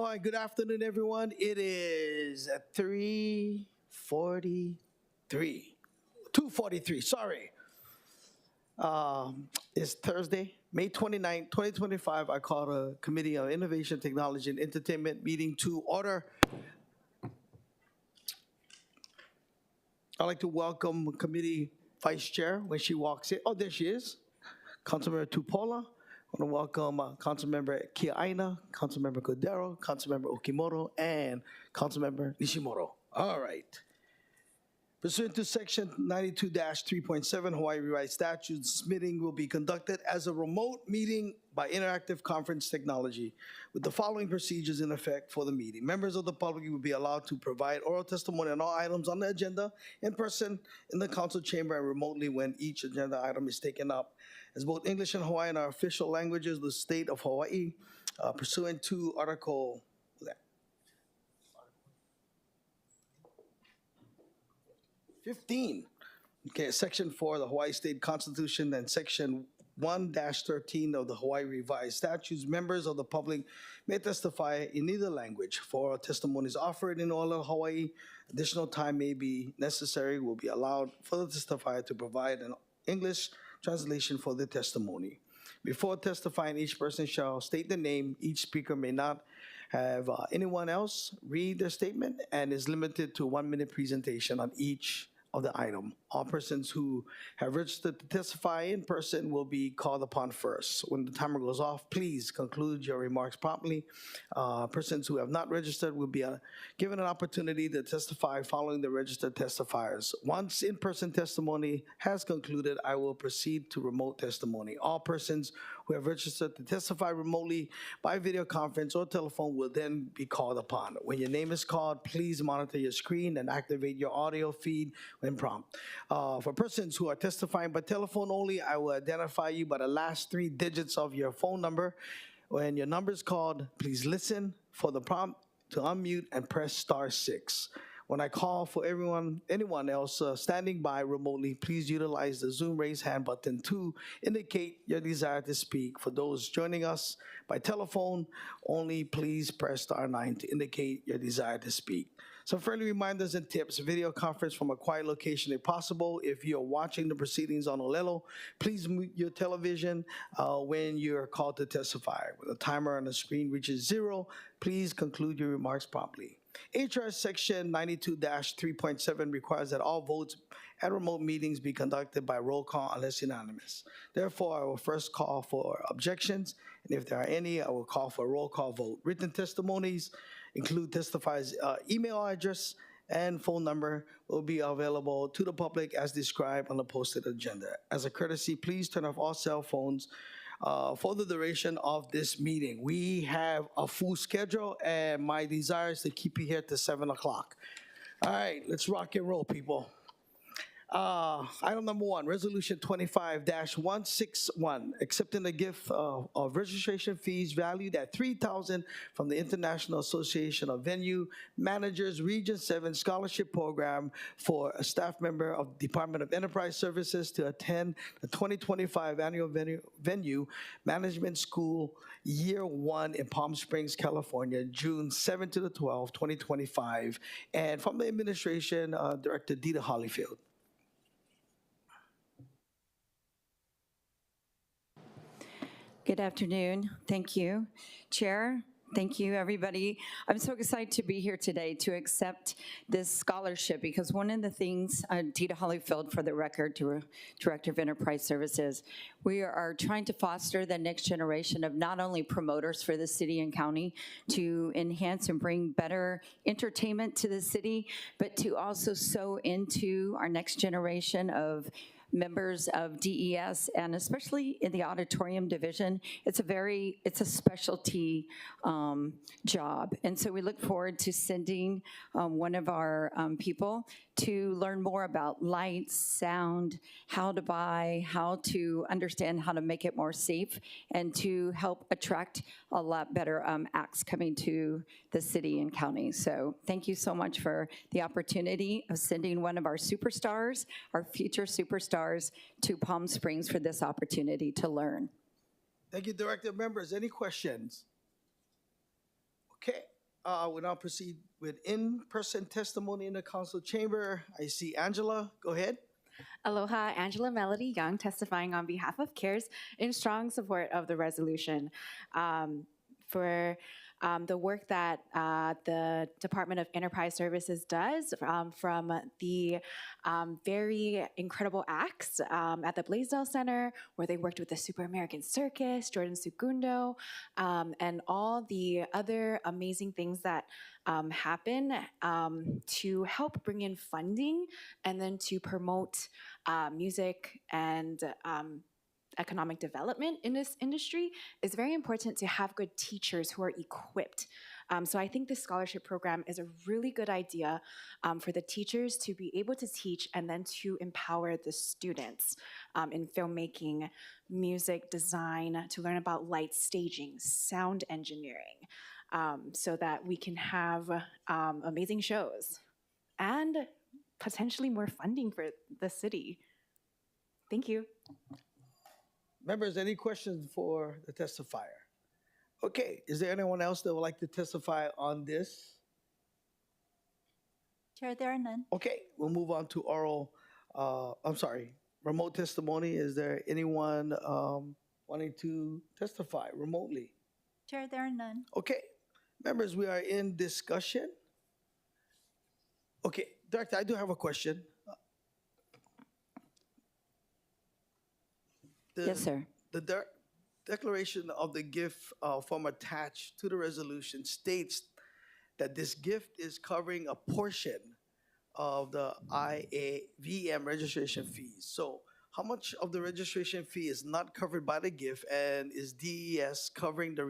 Aloha, good afternoon, everyone. It is 3:43, 2:43, sorry. It's Thursday, May 29th, 2025. I call the Committee on Innovation, Technology, and Entertainment meeting to order. I'd like to welcome Committee Vice Chair when she walks in. Oh, there she is. Councilmember Tupola. I want to welcome Councilmember Kiaina, Councilmember Cordero, Councilmember Okimoto, and Councilmember Nishimoto. All right. Pursuant to Section 92-3.7 Hawaii Revised Statutes, this meeting will be conducted as a remote meeting by interactive conference technology with the following procedures in effect for the meeting. Members of the public will be allowed to provide oral testimony on all items on the agenda in person in the council chamber and remotely when each agenda item is taken up. As both English and Hawaiian are official languages of the state of Hawaii, pursuant to Article 15, okay, Section 4 of the Hawaii State Constitution and Section 1-13 of the Hawaii Revised Statutes, members of the public may testify in either language. For testimonies offered in all of Hawaii, additional time may be necessary, will be allowed for the testifier to provide an English translation for the testimony. Before testifying, each person shall state the name. Each speaker may not have anyone else read their statement and is limited to 1 minute presentation on each of the item. All persons who have registered to testify in person will be called upon first. When the timer goes off, please conclude your remarks promptly. Persons who have not registered will be given an opportunity to testify following the registered testifiers. Once in-person testimony has concluded, I will proceed to remote testimony. All persons who have registered to testify remotely by video conference or telephone will then be called upon. When your name is called, please monitor your screen and activate your audio feed when prompted. For persons who are testifying by telephone only, I will identify you by the last 3 digits of your phone number. When your number is called, please listen for the prompt to unmute and press *6. When I call for anyone else standing by remotely, please utilize the Zoom raise hand button to indicate your desire to speak. For those joining us by telephone only, please press *9 to indicate your desire to speak. Some friendly reminders and tips: video conference from a quiet location if possible. If you're watching the proceedings on Olelo, please mute your television when you're called to testify. When the timer on the screen reaches 0, please conclude your remarks promptly. HR Section 92-3.7 requires that all votes at remote meetings be conducted by roll call unless unanimous. Therefore, I will first call for objections, and if there are any, I will call for a roll call vote. Written testimonies include testifier's email address and phone number will be available to the public as described on the posted agenda. As a courtesy, please turn off all cell phones for the duration of this meeting. We have a full schedule, and my desire is to keep you here till 7 o'clock. All right, let's rock and roll, people. Item number 1, Resolution 25-161, accepting the gift of registration fees valued at $3,000 from the International Association of Venue Managers Region 7 Scholarship Program for a staff member of Department of Enterprise Services to attend the 2025 Annual Venue Management School Year 1 in Palm Springs, California, June 7 to the 12th, 2025, and from the Administration Director Dita Hollyfield. Good afternoon. Thank you, Chair. Thank you, everybody. I'm so excited to be here today to accept this scholarship because one of the things, Dita Hollyfield, for the record, Director of Enterprise Services, we are trying to foster the next generation of not only promoters for the city and county to enhance and bring better entertainment to the city, but to also sow into our next generation of members of DES, and especially in the auditorium division, it's a specialty job. And so we look forward to sending one of our people to learn more about lights, sound, how to buy, how to understand how to make it more safe, and to help attract a lot better acts coming to the city and county. So thank you so much for the opportunity of sending one of our superstars, our future superstars, to Palm Springs for this opportunity to learn. Thank you, Director. Members, any questions? Okay, We'll now proceed with in-person testimony in the council chamber. I see Angela. Go ahead. Aloha, Angela Melody Young, testifying on behalf of CARES in strong support of the resolution. For the work that the Department of Enterprise Services does, from the very incredible acts at the Blaisdell Center, where they worked with the Super American Circus, Jordan Segundo, and all the other amazing things that happen to help bring in funding and then to promote music and economic development in this industry. Is very important to have good teachers who are equipped. So I think this scholarship program is a really good idea for the teachers to be able to teach and then to empower the students in filmmaking, music design, to learn about light staging, sound engineering, so that we can have amazing shows and potentially more funding for the city. Thank you. Members, any questions for the testifier? Okay, is there anyone else that would like to testify on this? Chair, there are none. Okay, we'll move on to remote testimony. Is there anyone wanting to testify remotely? Chair, there are none. Okay, members, we are in discussion. Okay, Director, I do have a question. Yes, sir. The declaration of the gift form attached to the resolution states that this gift is covering a portion of the IAVM registration fees. So how much of the registration fee is not covered by the gift, and is DES covering the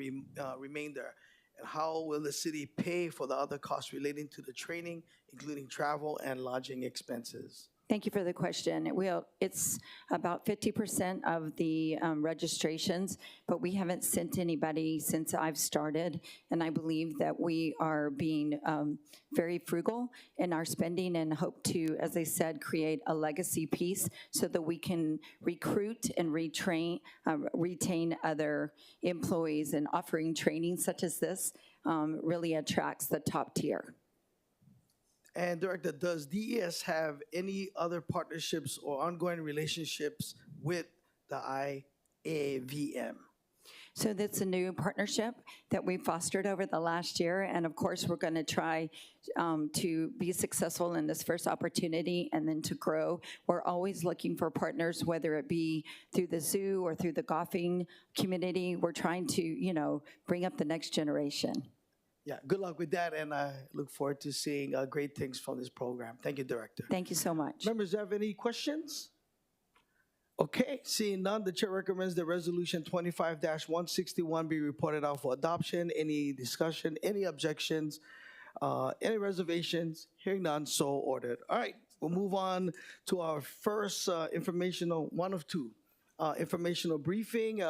remainder? And how will the city pay for the other costs relating to the training, including travel and lodging expenses? Thank you for the question. It's about 50% of the registrations, but we haven't sent anybody since I've started, and I believe that we are being very frugal in our spending and hope to, as I said, create a legacy piece so that we can recruit and retain other employees, and offering training such as this really attracts the top tier. And Director, does DES have any other partnerships or ongoing relationships with the IAVM? So that's a new partnership that we fostered over the last year, and of course, we're going to try to be successful in this first opportunity and then to grow. We're always looking for partners, whether it be through the zoo or through the golfing community. We're trying to, bring up the next generation. Yeah, good luck with that, and I look forward to seeing great things from this program. Thank you, Director. Thank you so much. Members, do you have any questions? Okay, seeing none, the chair recommends that Resolution 25-161 be reported out for adoption. Any discussion, any objections, any reservations? Hearing none, so ordered. All right, we'll move on to our first informational, one of two, informational briefing.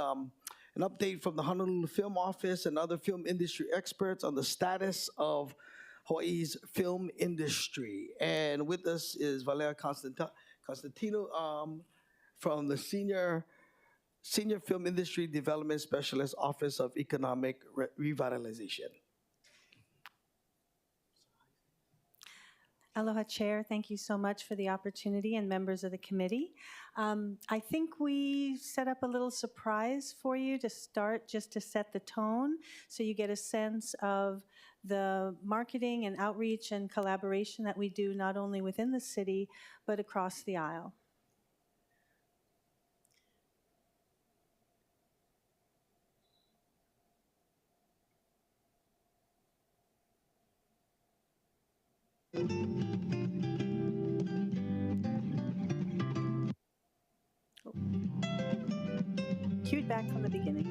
An update from the Honolulu Film Office and other film industry experts on the status of Hawaii's film industry. And with us is Valeria Constantino from the Senior Film Industry Development Specialist, Office of Economic Revitalization. Aloha, Chair. Thank you so much for the opportunity, and members of the committee. I think we set up a little surprise for you to start, just to set the tone, so you get a sense of the marketing and outreach and collaboration that we do not only within the city, but across the aisle. Cued back from the beginning.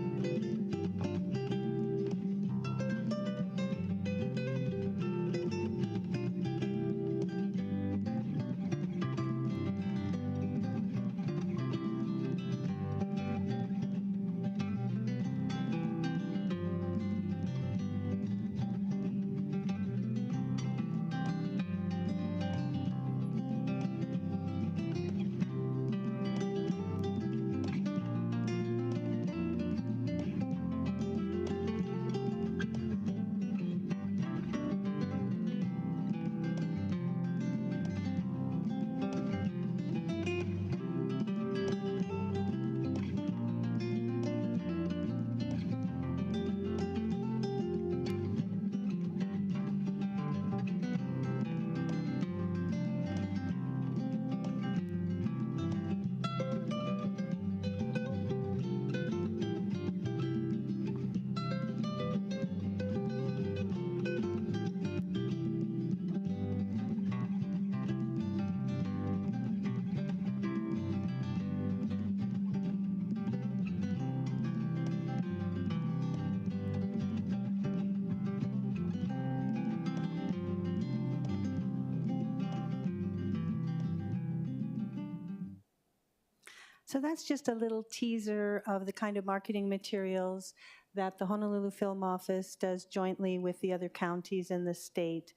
So that's just a little teaser of the kind of marketing materials that the Honolulu Film Office does jointly with the other counties in the state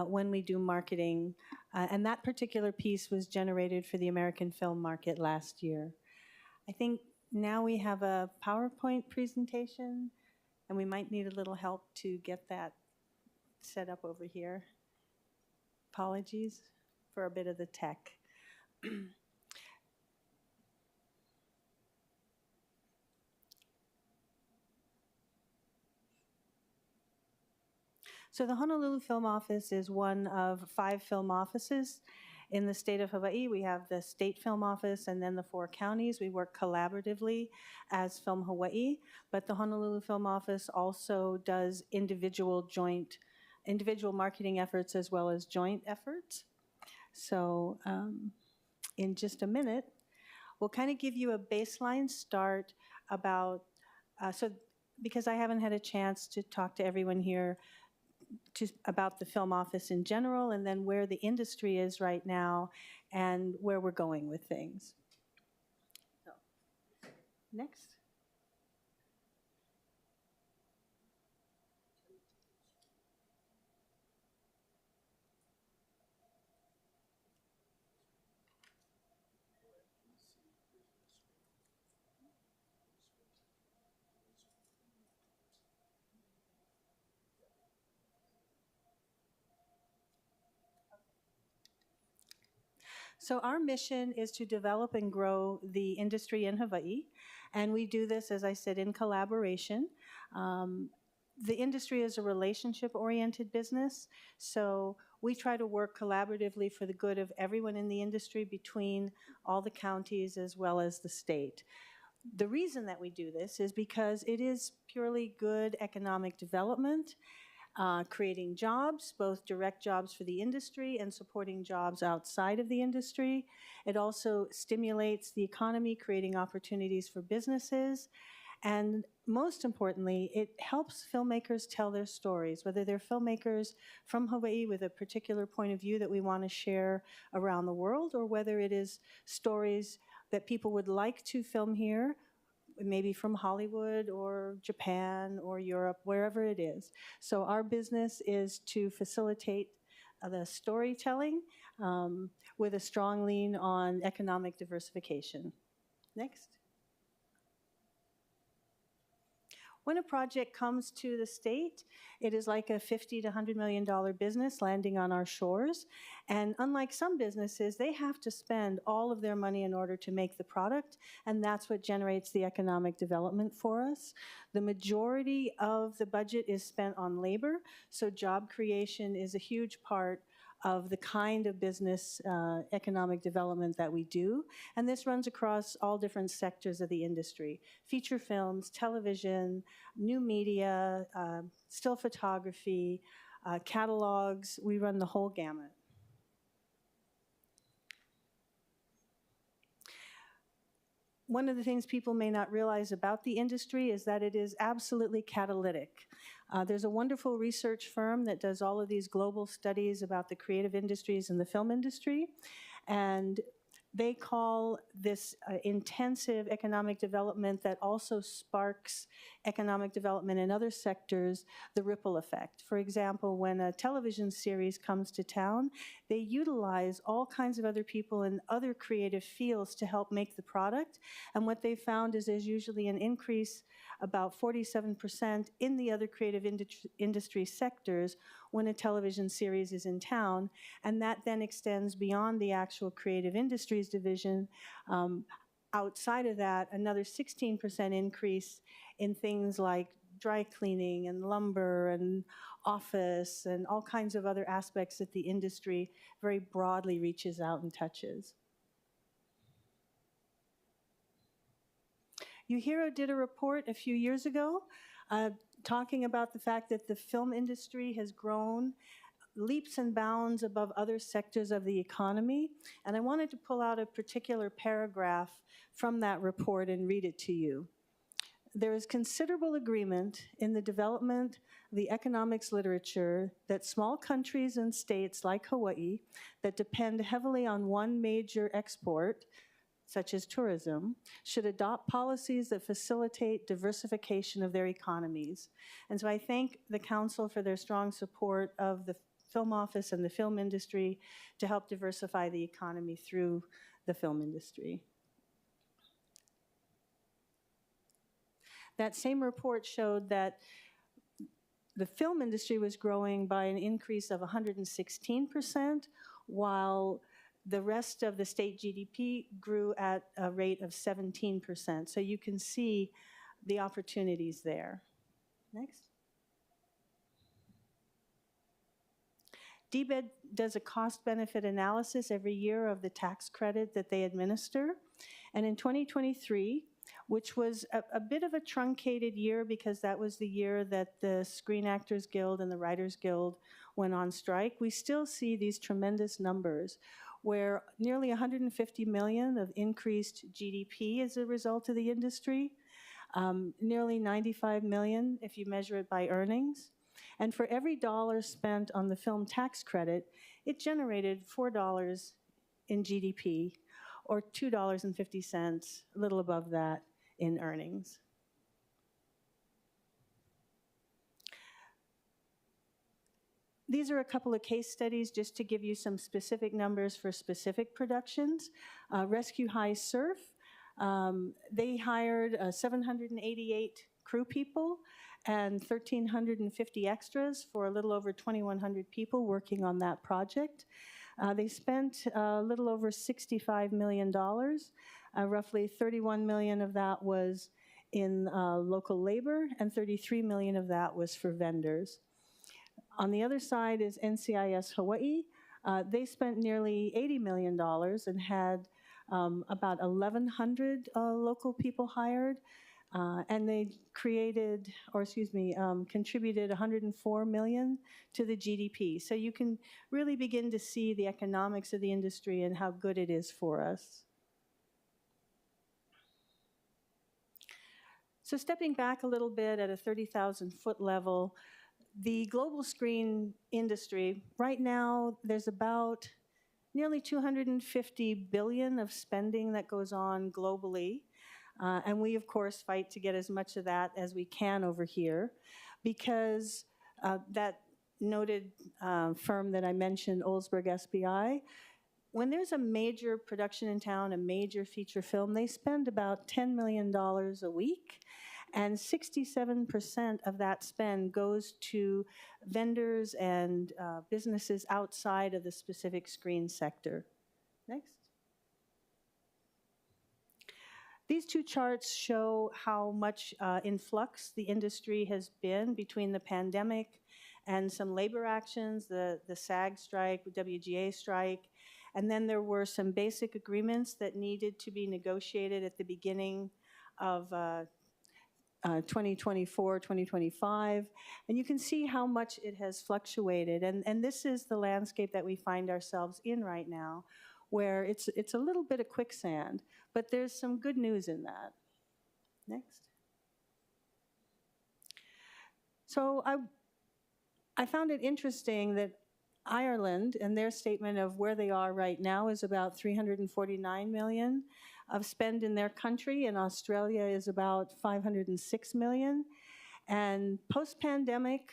when we do marketing. And that particular piece was generated for the American film market last year. I think now we have a PowerPoint presentation, and we might need a little help to get that set up over here. Apologies for a bit of the tech. So the Honolulu Film Office is one of 5 film offices in the state of Hawaii. We have the State Film Office and then the 4 counties. We work collaboratively as Film Hawaii, but the Honolulu Film Office also does individual marketing efforts as well as joint efforts. So in just a minute, we'll kind of give you a baseline start about, because I haven't had a chance to talk to everyone here about the film office in general, and then where the industry is right now and where we're going with things. So, next. So our mission is to develop and grow the industry in Hawaii, and we do this, as I said, in collaboration. The industry is a relationship-oriented business, so we try to work collaboratively for the good of everyone in the industry between all the counties as well as the state. The reason that we do this is because it is purely good economic development, creating jobs, both direct jobs for the industry and supporting jobs outside of the industry. It also stimulates the economy, creating opportunities for businesses. And most importantly, it helps filmmakers tell their stories, whether they're filmmakers from Hawaii with a particular point of view that we want to share around the world, or whether it is stories that people would like to film here, maybe from Hollywood or Japan or Europe, wherever it is. So our business is to facilitate the storytelling with a strong lean on economic diversification. Next. When a project comes to the state, it is like a $50 to $100 million business landing on our shores. And unlike some businesses, they have to spend all of their money in order to make the product, and that's what generates the economic development for us. The majority of the budget is spent on labor, so job creation is a huge part of the kind of business economic development that we do. And this runs across all different sectors of the industry: feature films, television, new media, still photography, catalogs. We run the whole gamut. One of the things people may not realize about the industry is that it is absolutely catalytic. There's a wonderful research firm that does all of these global studies about the creative industries and the film industry, and they call this intensive economic development that also sparks economic development in other sectors, the ripple effect. For example, when a television series comes to town, they utilize all kinds of other people in other creative fields to help make the product. And what they found is there's usually an increase about 47% in the other creative industry sectors when a television series is in town, and that then extends beyond the actual creative industries division. Outside of that, another 16% increase in things like dry cleaning and lumber and office and all kinds of other aspects that the industry very broadly reaches out and touches. UHERO did a report a few years ago talking about the fact that the film industry has grown leaps and bounds above other sectors of the economy. And I wanted to pull out a particular paragraph from that report and read it to you. There is considerable agreement in the development of the economics literature that small countries and states like Hawaii that depend heavily on one major export, such as tourism, should adopt policies that facilitate diversification of their economies. And so I thank the council for their strong support of the film office and the film industry to help diversify the economy through the film industry. That same report showed that the film industry was growing by an increase of 116%, while the rest of the state GDP grew at a rate of 17%. So you can see the opportunities there. Next. DBED does a cost-benefit analysis every year of the tax credit that they administer. And in 2023, which was a bit of a truncated year because that was the year that the Screen Actors Guild and the Writers Guild went on strike, we still see these tremendous numbers where nearly 150 million of increased GDP as a result of the industry, nearly 95 million if you measure it by earnings. And for every dollar spent on the film tax credit, it generated $4 in GDP, or $2.50, a little above that, in earnings. These are a couple of case studies just to give you some specific numbers for specific productions. Rescue High Surf, they hired 788 crew people and 1,350 extras for a little over 2,100 people working on that project. They spent a little over $65 million. Roughly 31 million of that was in local labor, and 33 million of that was for vendors. On the other side is NCIS Hawaii. They spent nearly $80 million and had about 1,100 local people hired. And they created, contributed 104 million to the GDP. So you can really begin to see the economics of the industry and how good it is for us. So stepping back a little bit at a 30,000-foot level, the global screen industry, right now there's about nearly 250 billion of spending that goes on globally. And we, of course, fight to get as much of that as we can over here because that noted firm that I mentioned, Olsberg SBI, when there's a major production in town, a major feature film, they spend about $10 million a week, and 67% of that spend goes to vendors and businesses outside of the specific screen sector. Next. These two charts show how much in flux the industry has been between the pandemic and some labor actions, the SAG strike, WGA strike, and then there were some basic agreements that needed to be negotiated at the beginning of 2024, 2025, and you can see how much it has fluctuated. And this is the landscape that we find ourselves in right now, where it's a little bit of quicksand, but there's some good news in that. Next. So I found it interesting that Ireland and their statement of where they are right now is about 349 million of spend in their country, and Australia is about 506 million. And post-pandemic,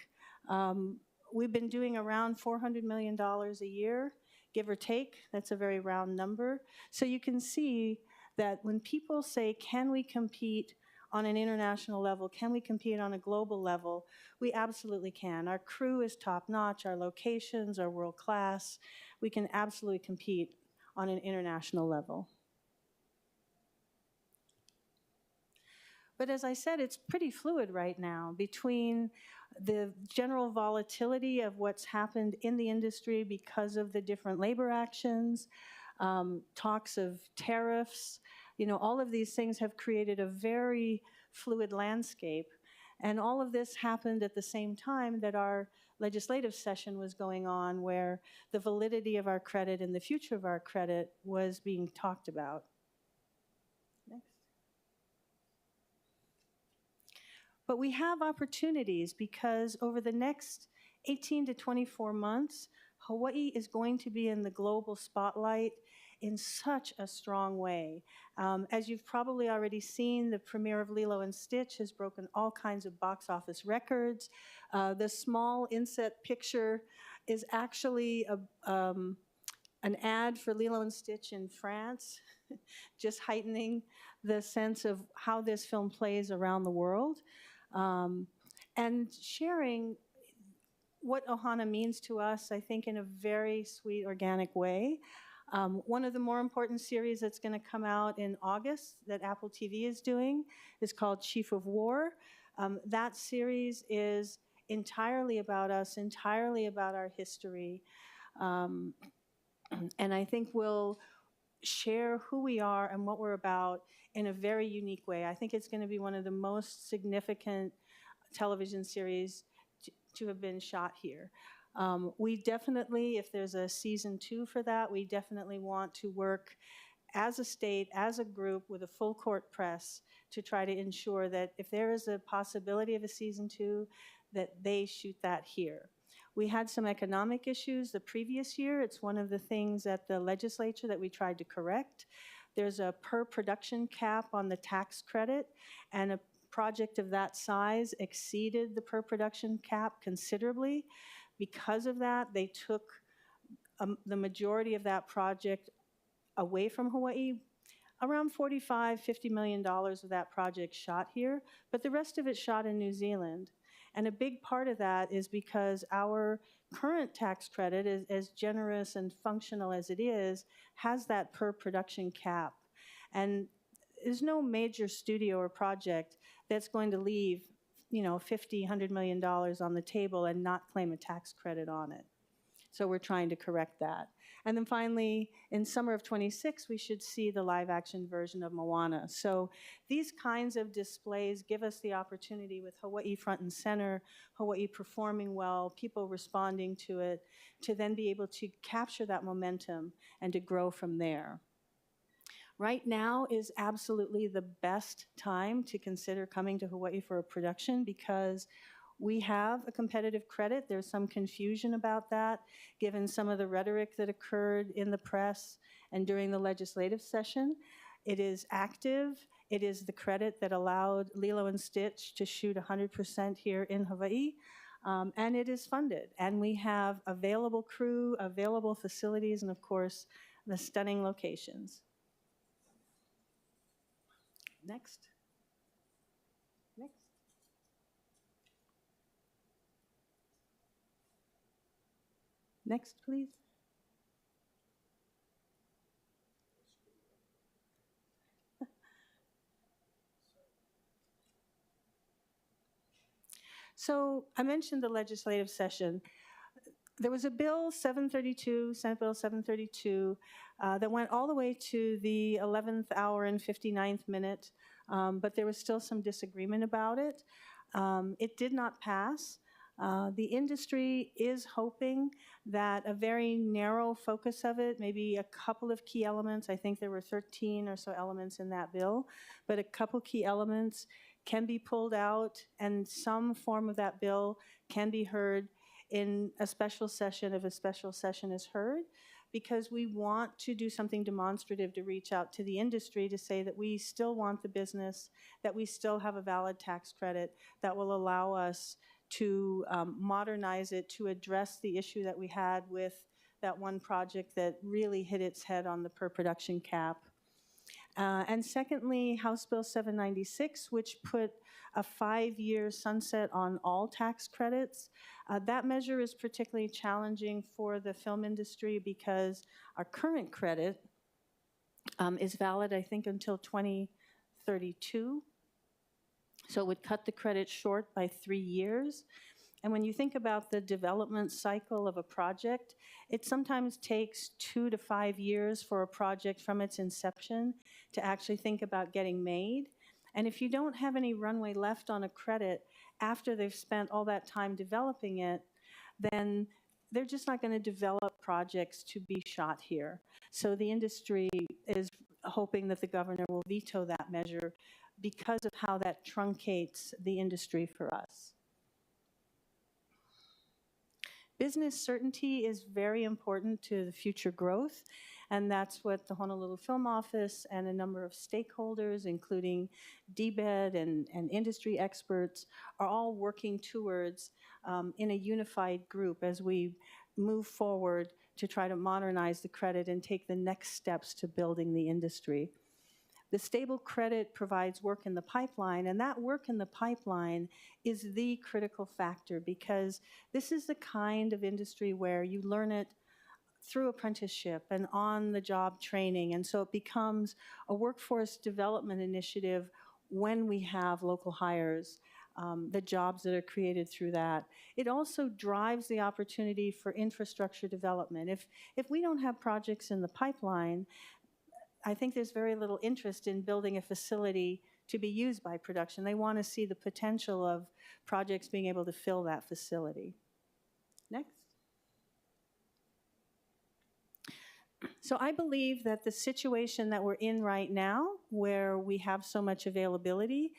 we've been doing around $400 million a year, give or take. That's a very round number. So you can see that when people say, can we compete on an international level, can we compete on a global level, we absolutely can. Our crew is top-notch, our locations are world-class. We can absolutely compete on an international level. But as I said, it's pretty fluid right now between the general volatility of what's happened in the industry because of the different labor actions, talks of tariffs. You know, all of these things have created a very fluid landscape. And all of this happened at the same time that our legislative session was going on, where the validity of our credit and the future of our credit was being talked about. Next. But we have opportunities because over the next 18 to 24 months, Hawaii is going to be in the global spotlight in such a strong way. As you've probably already seen, the premiere of Lilo and Stitch has broken all kinds of box office records. The small inset picture is actually an ad for Lilo and Stitch in France, just heightening the sense of how this film plays around the world, and sharing what Ohana means to us, I think, in a very sweet, organic way. One of the more important series that's going to come out in August that Apple TV is doing is called Chief of War. That series is entirely about us, entirely about our history. And I think we'll share who we are and what we're about in a very unique way. I think it's going to be one of the most significant television series to have been shot here. We definitely, if there's a season 2 for that, we definitely want to work as a state, as a group, with a full court press to try to ensure that if there is a possibility of a season 2, that they shoot that here. We had some economic issues the previous year. It's one of the things at the legislature that we tried to correct. There's a per production cap on the tax credit, and a project of that size exceeded the per production cap considerably. Because of that, they took the majority of that project away from Hawaii. Around $45–50 million of that project shot here, but the rest of it shot in New Zealand. And a big part of that is because our current tax credit, as generous and functional as it is, has that per production cap. And there's no major studio or project that's going to leave, $50–100 million on the table and not claim a tax credit on it. So we're trying to correct that. And then finally, in summer of '26, we should see the live action version of Moana. So these kinds of displays give us the opportunity, with Hawaii front and center, Hawaii performing well, people responding to it, to then be able to capture that momentum and to grow from there. Right now is absolutely the best time to consider coming to Hawaii for a production, because we have a competitive credit. There's some confusion about that, given some of the rhetoric that occurred in the press and during the legislative session. It is active. It is the credit that allowed Lilo and Stitch to shoot 100% here in Hawaii. And it is funded. And we have available crew, available facilities, and of course, the stunning locations. Next. Next. Next, please. So I mentioned the legislative session. There was a bill 732, Senate Bill 732, that went all the way to the 11th hour and 59th minute, but there was still some disagreement about it. It did not pass. The industry is hoping that a very narrow focus of it, maybe a couple of key elements, I think there were 13 or so elements in that bill, but a couple key elements can be pulled out, and some form of that bill can be heard in a special session if a special session is heard, because we want to do something demonstrative to reach out to the industry to say that we still want the business, that we still have a valid tax credit that will allow us to modernize it, to address the issue that we had with that one project that really hit its head on the per production cap. And secondly, House Bill 796, which put a 5-year sunset on all tax credits. That measure is particularly challenging for the film industry because our current credit is valid, I think, until 2032. So it would cut the credit short by 3 years. And when you think about the development cycle of a project, it sometimes takes 2 to 5 years for a project from its inception to actually think about getting made. And if you don't have any runway left on a credit after they've spent all that time developing it, then they're just not going to develop projects to be shot here. So the industry is hoping that the governor will veto that measure because of how that truncates the industry for us. Business certainty is very important to the future growth. And that's what the Honolulu Film Office and a number of stakeholders, including DBED and industry experts, are all working towards in a unified group as we move forward to try to modernize the credit and take the next steps to building the industry. The stable credit provides work in the pipeline, and that work in the pipeline is the critical factor because this is the kind of industry where you learn it through apprenticeship and on-the-job training, and so it becomes a workforce development initiative when we have local hires, the jobs that are created through that. It also drives the opportunity for infrastructure development. If we don't have projects in the pipeline, I think there's very little interest in building a facility to be used by production. They want to see the potential of projects being able to fill that facility. Next. So I believe that the situation that we're in right now, where we have so much availability,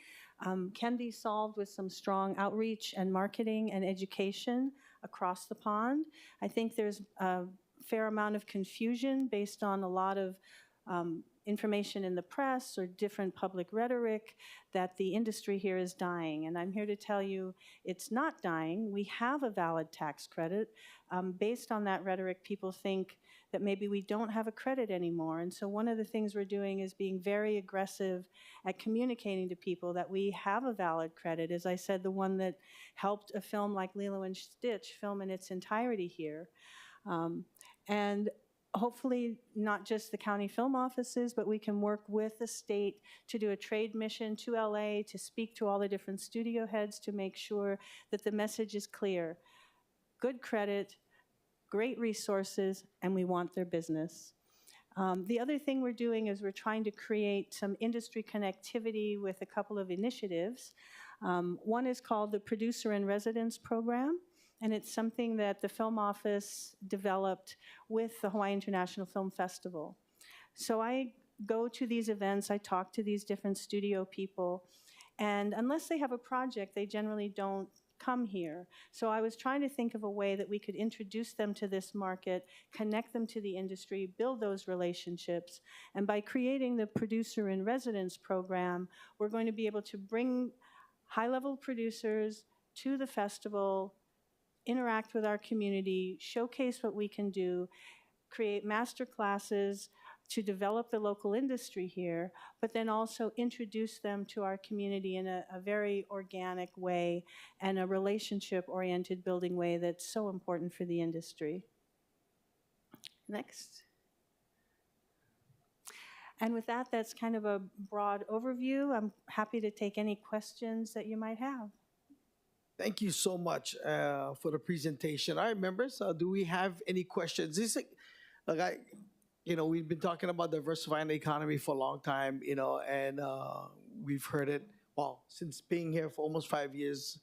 can be solved with some strong outreach and marketing and education across the pond. I think there's a fair amount of confusion based on a lot of information in the press or different public rhetoric that the industry here is dying. And I'm here to tell you it's not dying. We have a valid tax credit. Based on that rhetoric, people think that maybe we don't have a credit anymore. And so one of the things we're doing is being very aggressive at communicating to people that we have a valid credit. As I said, the one that helped a film like Lilo and Stitch film in its entirety here. And hopefully not just the county film offices, but we can work with the state to do a trade mission to LA, to speak to all the different studio heads to make sure that the message is clear. Good credit, great resources, and we want their business. The other thing we're doing is we're trying to create some industry connectivity with a couple of initiatives. One is called the Producer in Residence Program, and it's something that the Film Office developed with the Hawaii International Film Festival. So I go to these events, I talk to these different studio people, and unless they have a project, they generally don't come here. So I was trying to think of a way that we could introduce them to this market, connect them to the industry, build those relationships, and by creating the Producer in Residence program, we're going to be able to bring high-level producers to the festival, interact with our community, showcase what we can do, create master classes to develop the local industry here, but then also introduce them to our community in a very organic way and a relationship-oriented building way that's so important for the industry. Next. And with that, that's kind of a broad overview. I'm happy to take any questions that you might have. Thank you so much for the presentation. All right, members, do we have any questions? We've been talking about diversifying the economy for a long time, and we've heard it, since being here for almost 5 years,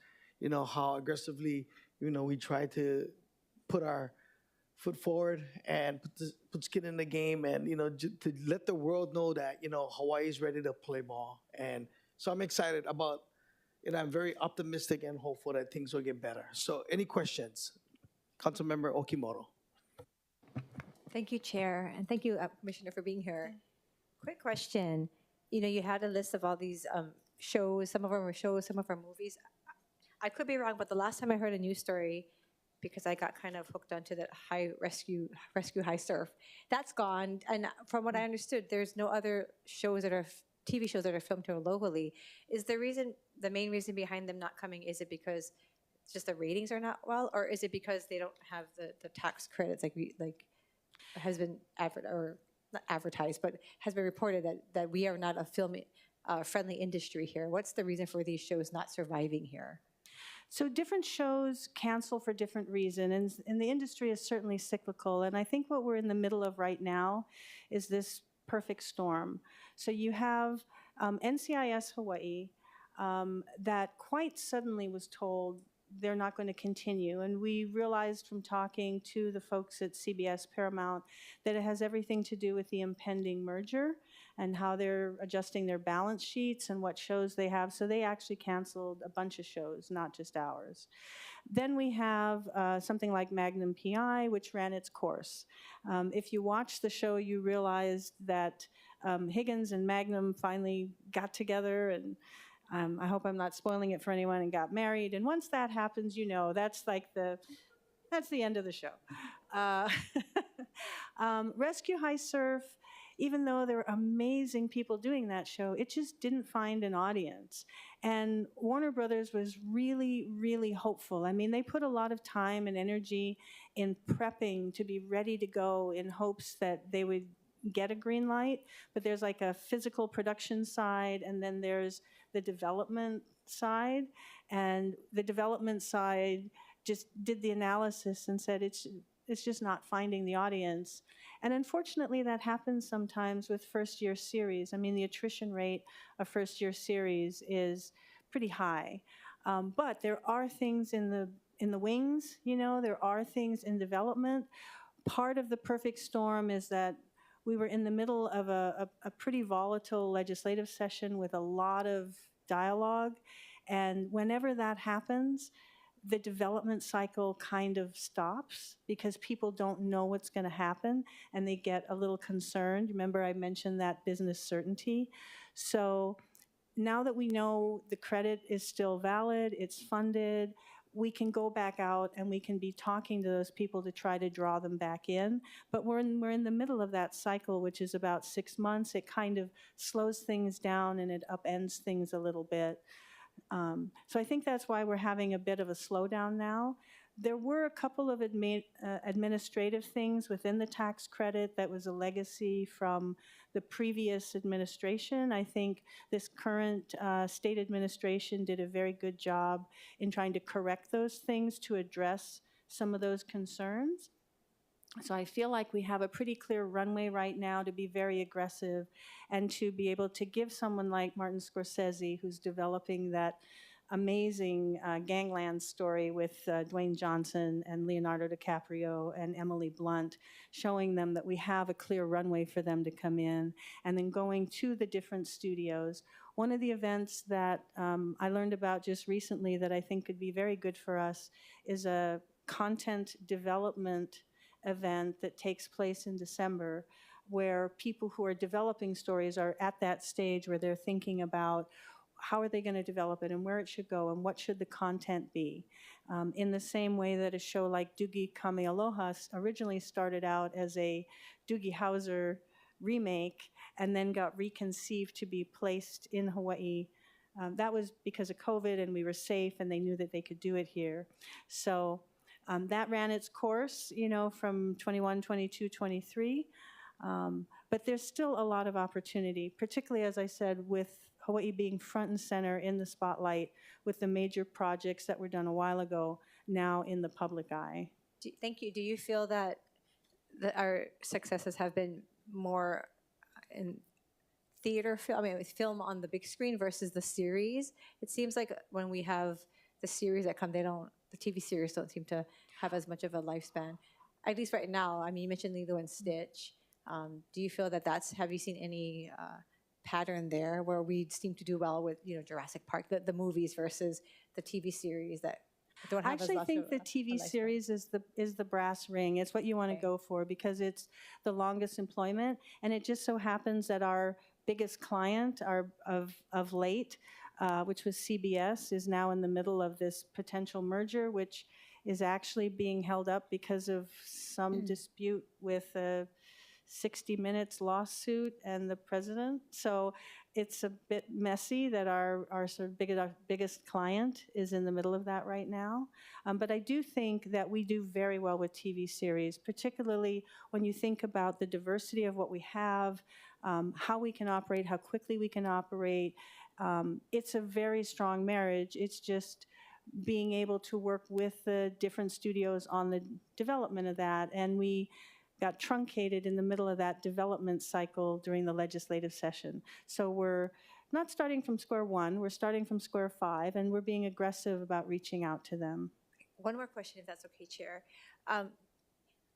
how aggressively, we try to put our foot forward and put skin in the game and, to let the world know that, Hawaii is ready to play ball. And so I'm excited about, I'm very optimistic and hopeful that things will get better. So any questions? Councilmember Okimoto. Thank you, Chair, and thank you, Commissioner, for being here. Quick question. You had a list of all these shows. Some of them were shows, some of them are movies. I could be wrong, but the last time I heard a news story, because I got kind of hooked onto that high rescue high surf, that's gone. And from what I understood, there's no other shows that are TV shows that are filmed here locally. Is the main reason behind them not coming, is it because just the ratings are not well, or is it because they don't have the tax credits like has been not advertised, but has been reported that we are not a film friendly industry here? What's the reason for these shows not surviving here? So different shows cancel for different reasons, and the industry is certainly cyclical. And I think what we're in the middle of right now is this perfect storm. So you have NCIS Hawaii that quite suddenly was told they're not going to continue. And we realized from talking to the folks at CBS Paramount that it has everything to do with the impending merger and how they're adjusting their balance sheets and what shows they have. So they actually canceled a bunch of shows, not just ours. Then we have something like Magnum PI, which ran its course. If you watch the show, you realize that Higgins and Magnum finally got together, and I hope I'm not spoiling it for anyone, and got married. And once that happens, you know, that's the end of the show. Rescue High Surf, even though there were amazing people doing that show, it just didn't find an audience. And Warner Brothers was really, really hopeful. I mean, they put a lot of time and energy in prepping to be ready to go in hopes that they would get a green light. But there's like a physical production side, and then there's the development side. And the development side just did the analysis and said it's just not finding the audience. And unfortunately, that happens sometimes with first-year series. I mean, the attrition rate of first-year series is pretty high. But there are things in the wings, you know, there are things in development. Part of the perfect storm is that we were in the middle of a pretty volatile legislative session with a lot of dialogue. And whenever that happens, the development cycle kind of stops because people don't know what's going to happen and they get a little concerned. Remember, I mentioned that business certainty. So now that we know the credit is still valid, it's funded, we can go back out and we can be talking to those people to try to draw them back in. But we're in the middle of that cycle, which is about 6 months. It kind of slows things down and it upends things a little bit. So I think that's why we're having a bit of a slowdown now. There were a couple of administrative things within the tax credit that was a legacy from the previous administration. I think this current state administration did a very good job in trying to correct those things to address some of those concerns. So I feel like we have a pretty clear runway right now to be very aggressive and to be able to give someone like Martin Scorsese, who's developing that amazing Gangland story with Dwayne Johnson and Leonardo DiCaprio and Emily Blunt, showing them that we have a clear runway for them to come in, and then going to the different studios. One of the events that I learned about just recently that I think could be very good for us is a content development event that takes place in December, where people who are developing stories are at that stage where they're thinking about how are they going to develop it and where it should go and what should the content be. In the same way that a show like Doogie Kamealoha originally started out as a Doogie Howser remake and then got reconceived to be placed in Hawaii. That was because of COVID and we were safe and they knew that they could do it here. So that ran its course, you know, from 21, 22, 23. But there's still a lot of opportunity, particularly, as I said, with Hawaii being front and center in the spotlight with the major projects that were done a while ago now in the public eye. Thank you. Do you feel that our successes have been more in theater film, with film on the big screen versus the series? It seems like when we have the series that come, the TV series don't seem to have as much of a lifespan. At least right now, I mean, you mentioned Lilo and Stitch. Do you feel that have you seen any pattern there where we seem to do well with, you know, Jurassic Park, the movies versus the TV series that don't have as much of a I actually think the TV series is the brass ring. It's what you want to go for because it's the longest employment, and it just so happens that our biggest client of late, which was CBS, is now in the middle of this potential merger, which is actually being held up because of some dispute with a 60 Minutes lawsuit and the president. So it's a bit messy that our sort of biggest client is in the middle of that right now. But I do think that we do very well with TV series, particularly when you think about the diversity of what we have, how we can operate, how quickly we can operate. It's a very strong marriage. It's just being able to work with the different studios on the development of that. And we got truncated in the middle of that development cycle during the legislative session. So we're not starting from square one, we're starting from square five, and we're being aggressive about reaching out to them. One more question, if that's okay, Chair.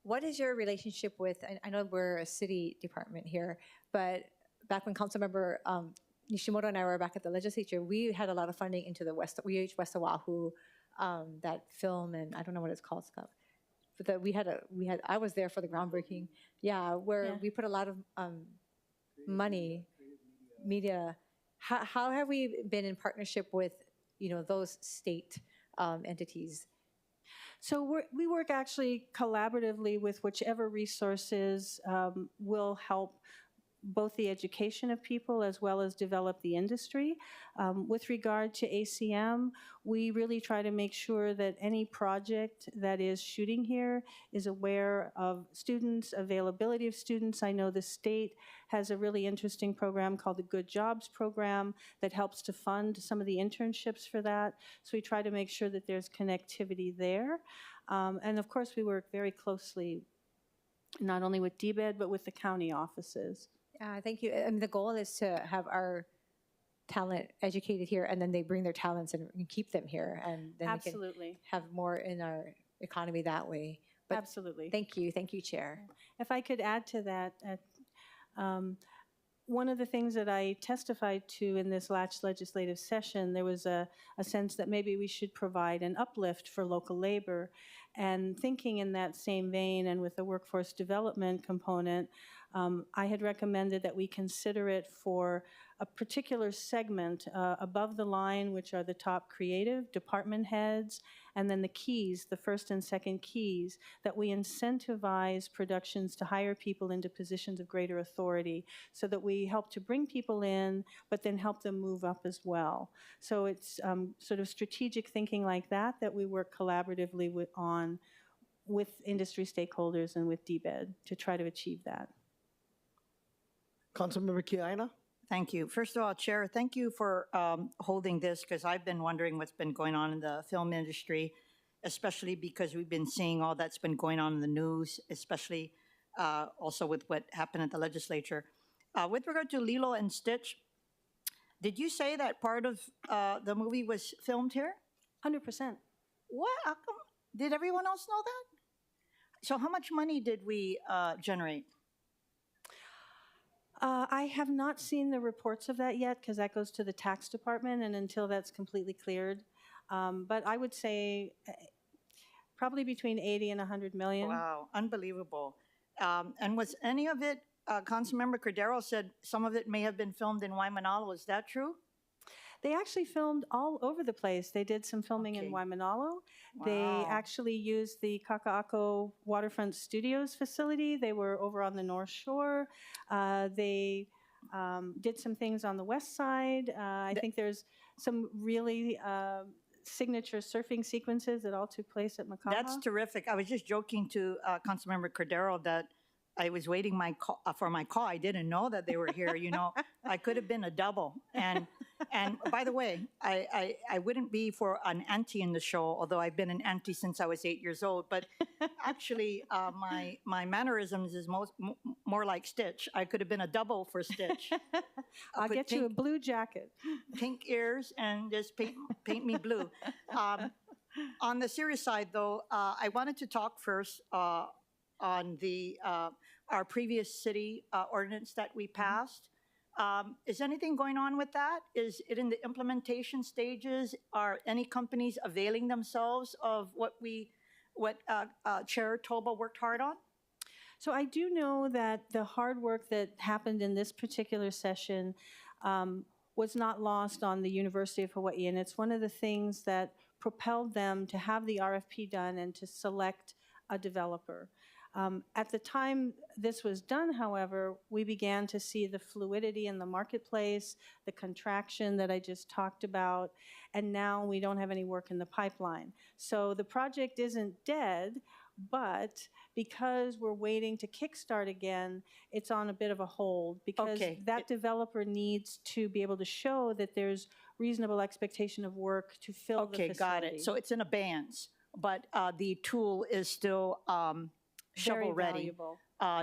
What is your relationship with, I know we're a city department here, but back when Councilmember Nishimoto and I were back at the legislature, we had a lot of funding into the West Oahu, that film, and I don't know what it's called, Scott. But I was there for the groundbreaking. Yeah, where we put a lot of money, media. How have we been in partnership with, those state entities? So we work actually collaboratively with whichever resources will help both the education of people as well as develop the industry. With regard to ACM, we really try to make sure that any project that is shooting here is aware of students, availability of students. I know the state has a really interesting program called the Good Jobs Program that helps to fund some of the internships for that. So we try to make sure that there's connectivity there. And of course, we work very closely, not only with DBED, but with the county offices. Thank you. And the goal is to have our talent educated here, and then they bring their talents and keep them here, and then Absolutely. we can have more in our economy that way. But Absolutely. Thank you, Chair. If I could add to that, one of the things that I testified to in this last legislative session, there was a sense that maybe we should provide an uplift for local labor. And thinking in that same vein and with the workforce development component, I had recommended that we consider it for a particular segment above the line, which are the top creative department heads, and then the keys, the first and second keys, that we incentivize productions to hire people into positions of greater authority so that we help to bring people in, but then help them move up as well. So it's sort of strategic thinking like that we work collaboratively with industry stakeholders and with DBED to try to achieve that. Councilmember Kiaina? Thank you. First of all, Chair, thank you for holding this, because I've been wondering what's been going on in the film industry, especially because we've been seeing all that's been going on in the news, especially also with what happened at the legislature. With regard to Lilo and Stitch, did you say that part of the movie was filmed here? 100%. What? How come? Did everyone else know that? So how much money did we generate? I have not seen the reports of that yet because that goes to the tax department, and until that's completely cleared. But I would say probably between 80 and 100 million. Wow, unbelievable. And was any of it, Councilmember Cordero said some of it may have been filmed in Waimanalo. Is that true? They actually filmed all over the place. They did some filming in Waimanalo. Wow. They actually used the Kaka'ako Waterfront Studios facility. They were over on the North Shore. They did some things on the west side. I think there's some really signature surfing sequences that all took place at Makaha. That's terrific. I was just joking to Councilmember Cordero that I was waiting for my call. I didn't know that they were here. You know, I could have been a double. And by the way, I wouldn't be for an auntie in the show, although I've been an auntie since I was 8 years old. But actually, my mannerisms is more like Stitch. I could have been a double for Stitch. I'll get you a blue jacket. Pink ears and just paint me blue. On the serious side, though, I wanted to talk first on the our previous city ordinance that we passed. Is anything going on with that? Is it in the implementation stages? Are any companies availing themselves of what Chair Toba worked hard on? So I do know that the hard work that happened in this particular session was not lost on the University of Hawaii, and it's one of the things that propelled them to have the RFP done and to select a developer. At the time this was done, however, we began to see the fluidity in the marketplace, the contraction that I just talked about, and now we don't have any work in the pipeline. So the project isn't dead, but because we're waiting to kickstart again, it's on a bit of a hold because that developer needs to be able to show that there's reasonable expectation of work to fill the facility. Okay, got it. So it's in abeyance, but the tool is still shovel ready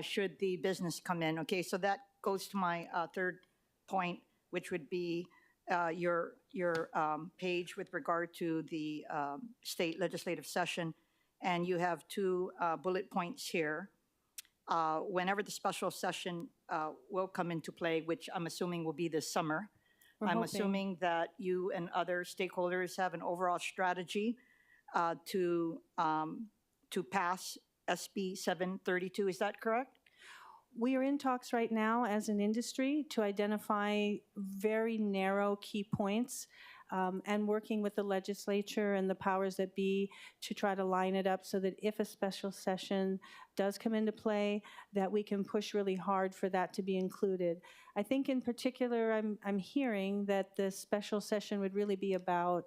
should the business come in. Okay, so that goes to my third point. which would be your page with regard to the state legislative session, and you have two bullet points here. Whenever the special session will come into play, which I'm assuming will be this summer, We're I'm hoping. assuming that you and other stakeholders have an overall strategy to pass SB 732. Is that correct? We are in talks right now as an industry to identify very narrow key points and working with the legislature and the powers that be to try to line it up so that if a special session does come into play, that we can push really hard for that to be included. I think in particular, I'm hearing that the special session would really be about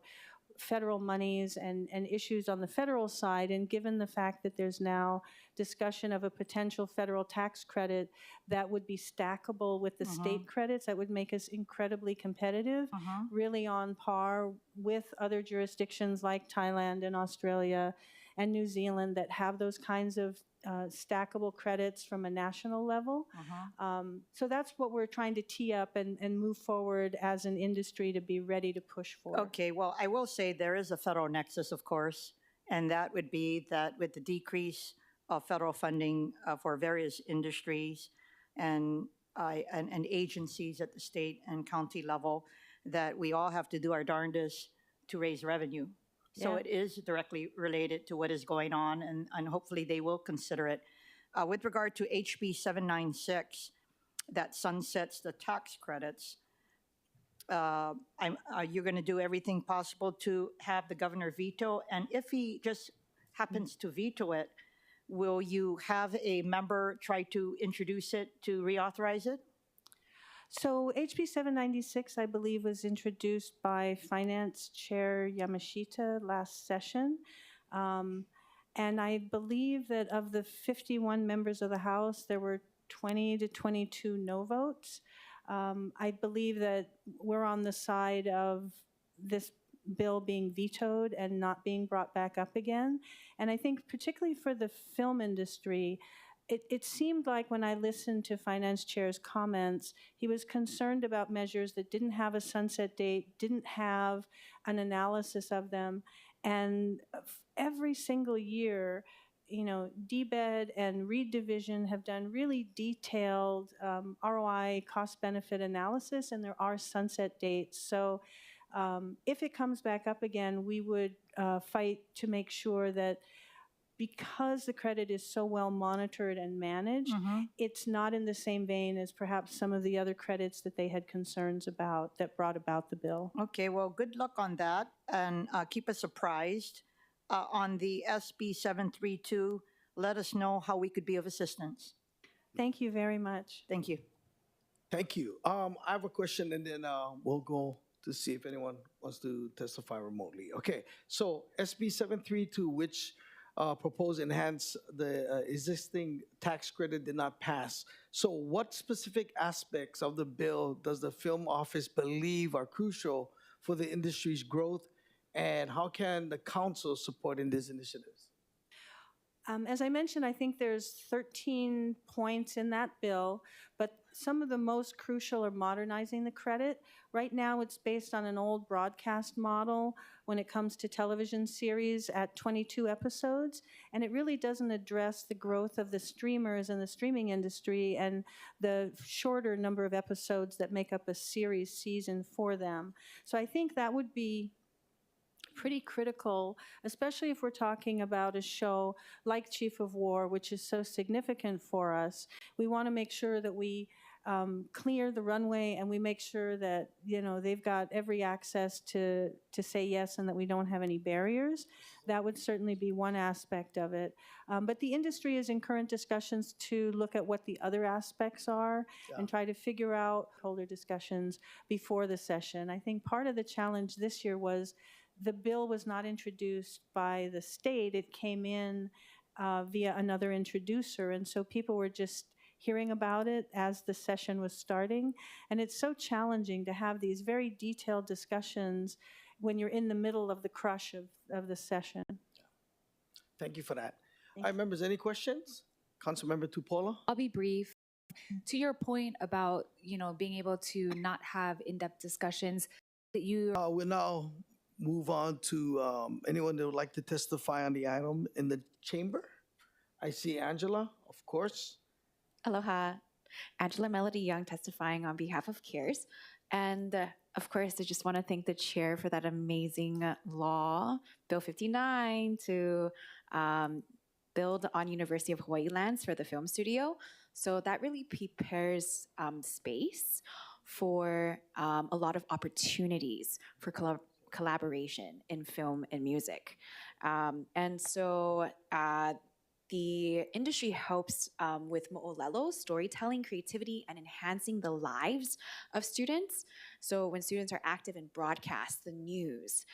federal monies and issues on the federal side, and given the fact that there's now discussion of a potential federal tax credit that would be stackable with the state credits, that would make us incredibly competitive, really on par with other jurisdictions like Thailand and Australia and New Zealand that have those kinds of stackable credits from a national level. So that's what we're trying to tee up and move forward as an industry to be ready to push for. Okay, well, I will say there is a federal nexus, of course, and that would be that with the decrease of federal funding for various industries and agencies at the state and county level, that we all have to do our darndest to raise revenue. So Yeah. it is directly related to what is going on, and hopefully they will consider it. With regard to HB 796, that sunsets the tax credits, are you going to do everything possible to have the governor veto? And if he just happens to veto it, will you have a member try to introduce it to reauthorize it? So HB 796, I believe, was introduced by Finance Chair Yamashita last session. And I believe that of the 51 members of the House, there were 20 to 22 no votes. I believe that we're on the side of this bill being vetoed and not being brought back up again. And I think particularly for the film industry, it seemed like when I listened to Finance Chair's comments, he was concerned about measures that didn't have a sunset date, didn't have an analysis of them. And every single year, you know, DBED and Reed Division have done really detailed ROI cost-benefit analysis, and there are sunset dates. So if it comes back up again, we would fight to make sure that because the credit is so well monitored and managed, it's not in the same vein as perhaps some of the other credits that they had concerns about that brought about the bill. Okay, well, good luck on that, and keep us apprised. On the SB 732, let us know how we could be of assistance. Thank you very much. Thank you. Thank you. I have a question, and then we'll go to see if anyone wants to testify remotely. Okay, so SB 732, which proposed enhance the existing tax credit, did not pass. So what specific aspects of the bill does the Film Office believe are crucial for the industry's growth, and how can the council support in these initiatives? As I mentioned, I think there's 13 points in that bill, but some of the most crucial are modernizing the credit. Right now, it's based on an old broadcast model when it comes to television series at 22 episodes, and it really doesn't address the growth of the streamers and the streaming industry and the shorter number of episodes that make up a series season for them. So I think that would be pretty critical, especially if we're talking about a show like Chief of War, which is so significant for us. We want to make sure that we clear the runway and we make sure that, you know, they've got every access to say yes and that we don't have any barriers. That would certainly be one aspect of it. But the industry is in current discussions to look at what the other aspects are and try to figure out holder discussions before the session. I think part of the challenge this year was the bill was not introduced by the state. It came in via another introducer, and so people were just hearing about it as the session was starting. And it's so challenging to have these very detailed discussions when you're in the middle of the crush of the session. Thank you for that. All right, members, any questions? Councilmember Tupola? I'll be brief. To your point about, being able to not have in-depth discussions, that you We'll now move on to anyone that would like to testify on the item in the chamber. I see Angela, of course. Aloha, Angela Melody Young testifying on behalf of CARES. And of course, I just want to thank the chair for that amazing law, Bill 59, to build on University of Hawaii lands for the film studio. So that really prepares space for a lot of opportunities for collaboration in film and music. And so the industry helps with mo'olelo, storytelling, creativity, and enhancing the lives of students. So when students are active in broadcast, the news,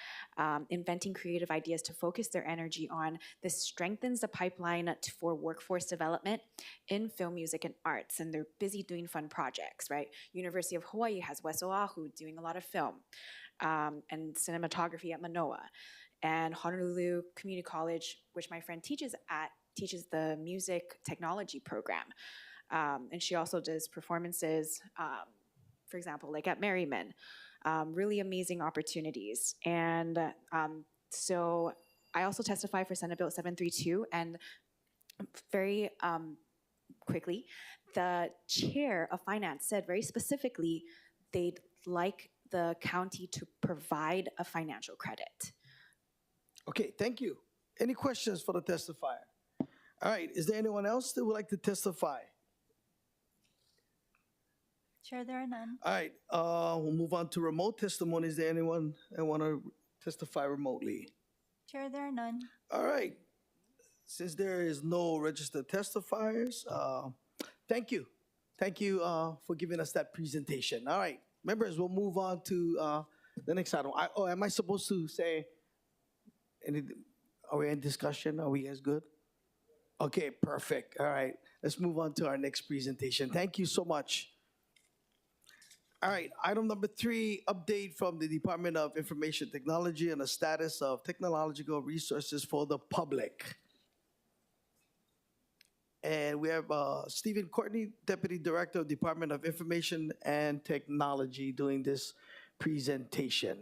inventing creative ideas to focus their energy on, this strengthens the pipeline for workforce development in film, music, and arts. And they're busy doing fun projects, right? University of Hawaii has West Oahu doing a lot of film and cinematography at Manoa. And Honolulu Community College, which my friend teaches at, teaches the music technology program. And she also does performances, for example, like at Merriman. Really amazing opportunities. And so I also testify for Senate Bill 732, and very quickly, the chair of finance said very specifically they'd like the county to provide a financial credit. Okay, thank you. Any questions for the testifier? All right, is there anyone else that would like to testify? Chair, there are none. All right, we'll move on to remote testimony. Is there anyone that want to testify remotely? Chair, there are none. All right, since there is no registered testifiers, thank you. Thank you for giving us that presentation. All right, members, we'll move on to the next item. Am I supposed to say anything? Are we in discussion? Are we guys good? Okay, perfect. All right, let's move on to our next presentation. Thank you so much. All right, item number 3, update from the Department of Information Technology on the status of technological resources for the public. And we have Stephen Courtney, Deputy Director of Department of Information and Technology, doing this presentation.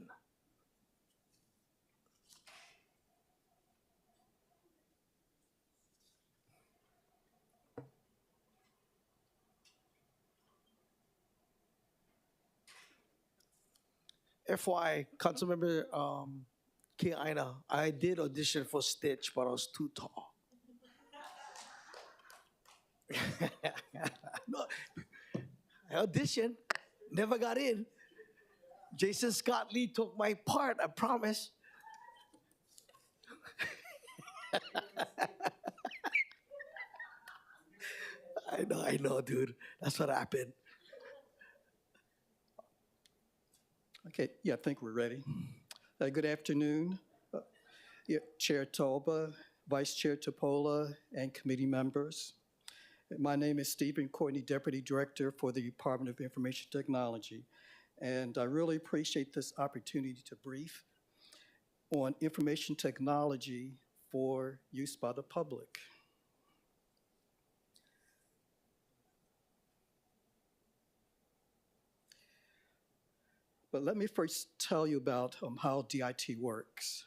FYI, Councilmember King Aina, I did audition for Stitch, but I was too tall. No, I auditioned, never got in. Jason Scott Lee took my part, I promise. I know, dude. That's what happened. Okay, yeah, I think we're ready. Good afternoon, Chair Toba, Vice Chair Topola, and committee members. My name is Stephen Courtney, Deputy Director for the Department of Information Technology, and I really appreciate this opportunity to brief on information technology for use by the public. But let me first tell you about how DIT works.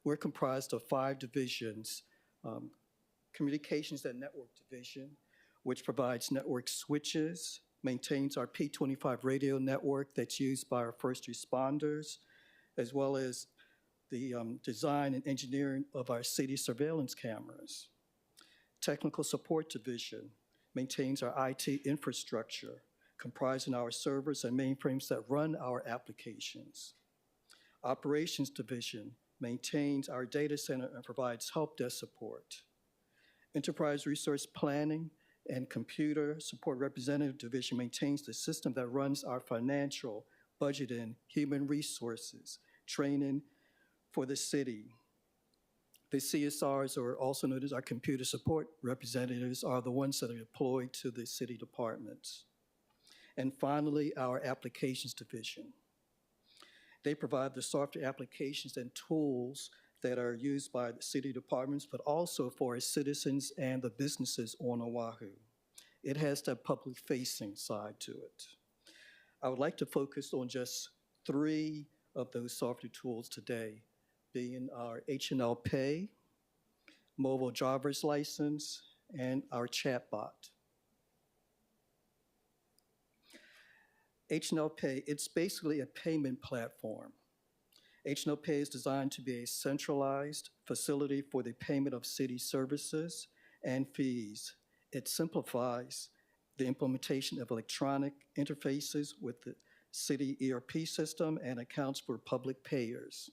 We're comprised of 5 divisions. Communications and Network Division, which provides network switches, maintains our P25 radio network that's used by our first responders, as well as the design and engineering of our city surveillance cameras. Technical Support Division maintains our IT infrastructure, comprising our servers and mainframes that run our applications. Operations Division maintains our data center and provides help desk support. Enterprise Resource Planning and Computer Support Representative Division maintains the system that runs our financial, budgeting, human resources, training for the city. The CSRs, or also known as our computer support representatives, are the ones that are deployed to the city departments. And finally, our Applications Division. They provide the software applications and tools that are used by the city departments, but also for our citizens and the businesses on Oahu. it has that public-facing side to it. I would like to focus on just 3 of those software tools today, being our H&L Pay, mobile driver's license, and our chatbot. H&L Pay, it's basically a payment platform. H&L Pay is designed to be a centralized facility for the payment of city services and fees. It simplifies the implementation of electronic interfaces with the city ERP system and accounts for public payers.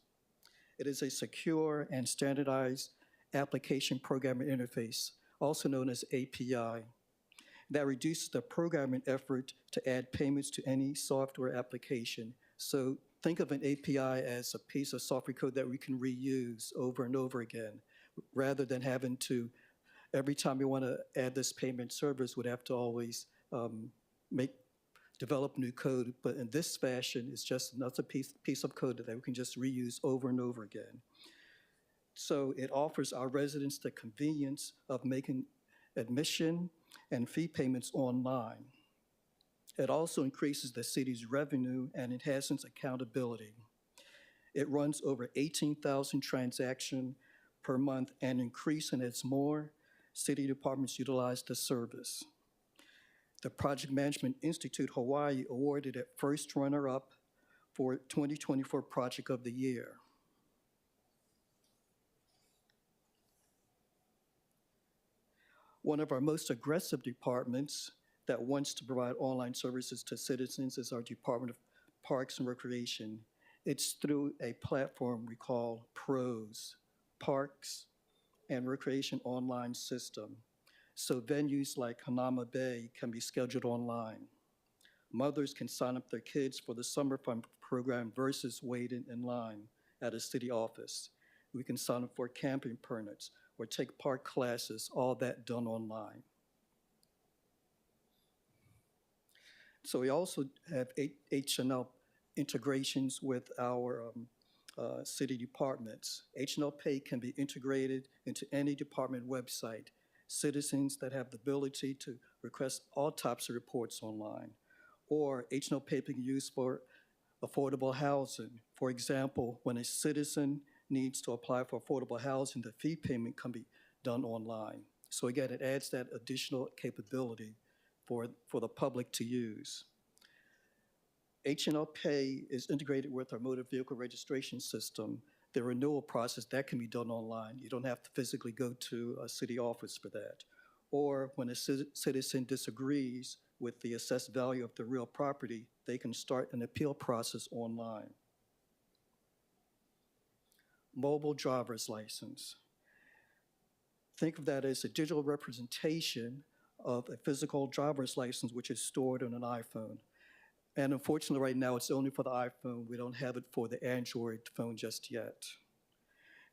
It is a secure and standardized application programming interface, also known as API, that reduces the programming effort to add payments to any software application. So think of an API as a piece of software code that we can reuse over and over again, rather than having to, every time we want to add this payment service, would have to always develop new code. But in this fashion, it's just another piece of code that we can just reuse over and over again. So it offers our residents the convenience of making admission and fee payments online. It also increases the city's revenue and enhances accountability. It runs over 18,000 transactions per month and increasing as more city departments utilize the service. The Project Management Institute Hawaii awarded it first runner-up for 2024 Project of the Year. One of our most aggressive departments that wants to provide online services to citizens is our Department of Parks and Recreation. It's through a platform we call PROS, Parks and Recreation Online System. So venues like Hanauma Bay can be scheduled online. Mothers can sign up their kids for the summer fun program versus waiting in line at a city office. We can sign up for camping permits or take park classes, all that done online. So we also have H&L integrations with our city departments. H&L Pay can be integrated into any department website. Citizens that have the ability to request all types of reports online. Or H&L Pay can be used for affordable housing. For example, when a citizen needs to apply for affordable housing, the fee payment can be done online. So again, it adds that additional capability for the public to use. H&L Pay is integrated with our motor vehicle registration system. The renewal process, that can be done online. You don't have to physically go to a city office for that. Or when a citizen disagrees with the assessed value of the real property, they can start an appeal process online. Mobile driver's license. Think of that as a digital representation of a physical driver's license, which is stored on an iPhone. And unfortunately, right now, it's only for the iPhone. We don't have it for the Android phone just yet.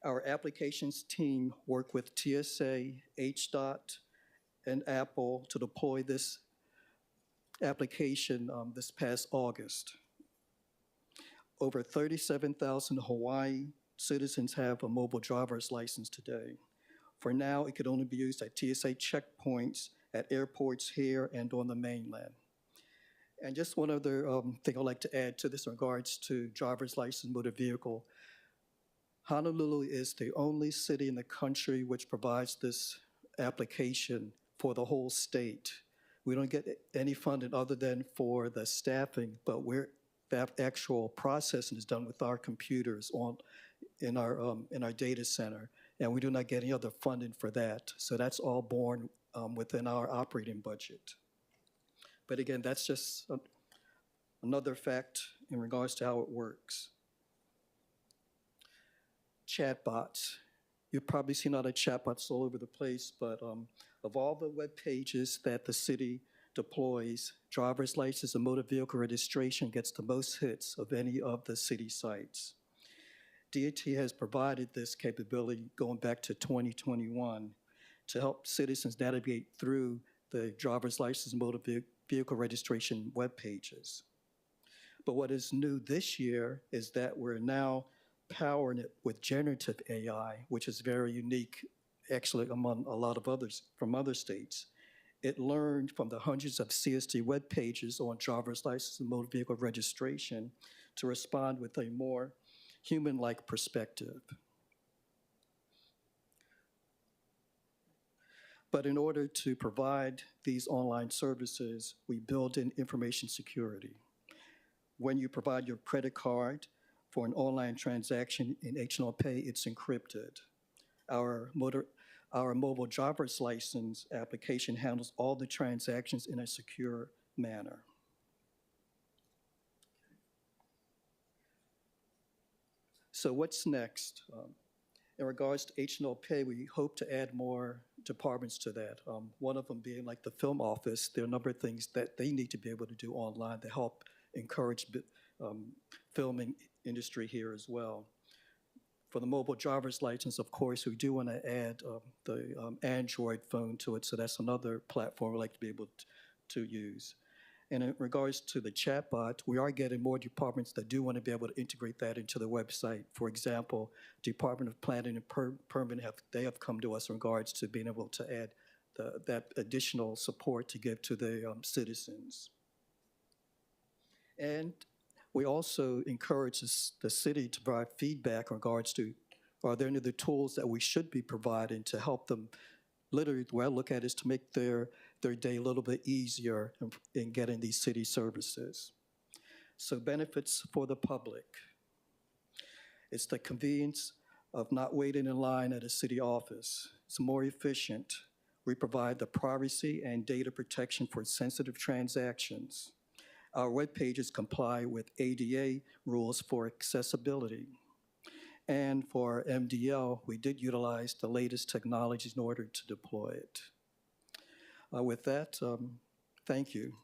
Our applications team worked with TSA, HDOT, and Apple to deploy this application this past August. Over 37,000 Hawaii citizens have a mobile driver's license today. For now, it could only be used at TSA checkpoints, at airports here and on the mainland. And just one other thing I'd like to add to this in regards to driver's license motor vehicle. Honolulu is the only city in the country which provides this application for the whole state. We don't get any funding other than for the staffing, but that actual processing is done with our computers in our data center, and we do not get any other funding for that. So that's all borne within our operating budget. But again, that's just another fact in regards to how it works. Chatbots. You've probably seen other chatbots all over the place, but of all the web pages that the city deploys, driver's license and motor vehicle registration gets the most hits of any of the city sites. DOT has provided this capability going back to 2021 to help citizens navigate through the driver's license and motor vehicle registration web pages. But what is new this year is that we're now powering it with generative AI, which is very unique, actually, among a lot of others from other states. it learned from the hundreds of CST web pages on driver's license and motor vehicle registration to respond with a more human-like perspective. But in order to provide these online services, we build in information security. When you provide your credit card for an online transaction in H&L Pay, it's encrypted. Our mobile driver's license application handles all the transactions in a secure manner. So what's next? In regards to H&L Pay, we hope to add more departments to that. One of them being like the film office. There are a number of things that they need to be able to do online to help encourage filming industry here as well. For the mobile driver's license, of course, we do want to add the Android phone to it, so that's another platform we'd like to be able to use. And in regards to the chatbot, we are getting more departments that do want to be able to integrate that into the website. For example, Department of Planning and Permitting, they have come to us in regards to being able to add that additional support to give to the citizens. And we also encourage the city to provide feedback in regards to, are there any other tools that we should be providing to help them? Literally, the way I look at it is to make their day a little bit easier in getting these city services. So benefits for the public. It's the convenience of not waiting in line at a city office. It's more efficient. We provide the privacy and data protection for sensitive transactions. Our web pages comply with ADA rules for accessibility. And for MDL, we did utilize the latest technologies in order to deploy it. With that, thank you.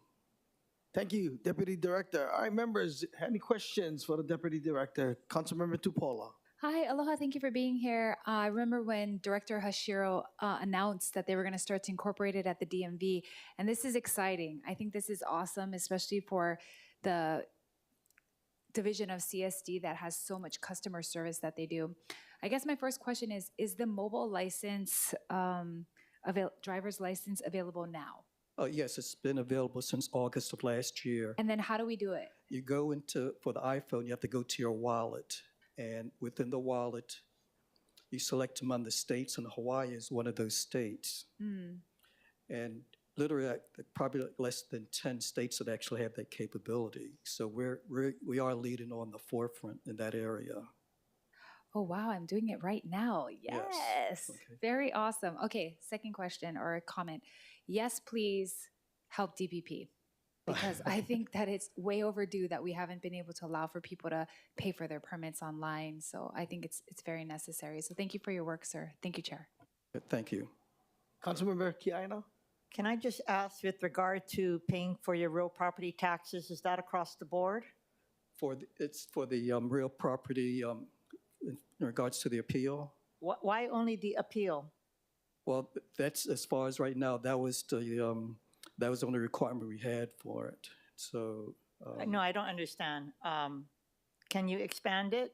Thank you, Deputy Director. All right, members, any questions for the Deputy Director? Councilmember Tupola. Hi, aloha, thank you for being here. I remember when Director Hashiro announced that they were going to start to incorporate it at the DMV, and this is exciting. I think this is awesome, especially for the division of CSD that has so much customer service that they do. I guess my first question is the mobile license, driver's license available now? Yes, it's been available since August of last year. And then how do we do it? You go into, for the iPhone, you have to go to your wallet. And within the wallet, you select among the states, and Hawaii is one of those states. And literally, probably less than 10 states that actually have that capability. So we are leading on the forefront in that area. Oh, wow, I'm doing it right now. Yes. Okay. Very awesome. Okay, second question or comment. Yes, please help DPP. Because I think that it's way overdue that we haven't been able to allow for people to pay for their permits online. So I think it's very necessary. So thank you for your work, sir. Thank you, Chair. Thank you. Councilmember Kiaina. Can I just ask with regard to paying for your real property taxes, is that across the board? It's for the real property in regards to the appeal. Why only the appeal? Well, that's as far as right now. That was the only requirement we had for it. So No, I don't understand. Can you expand it?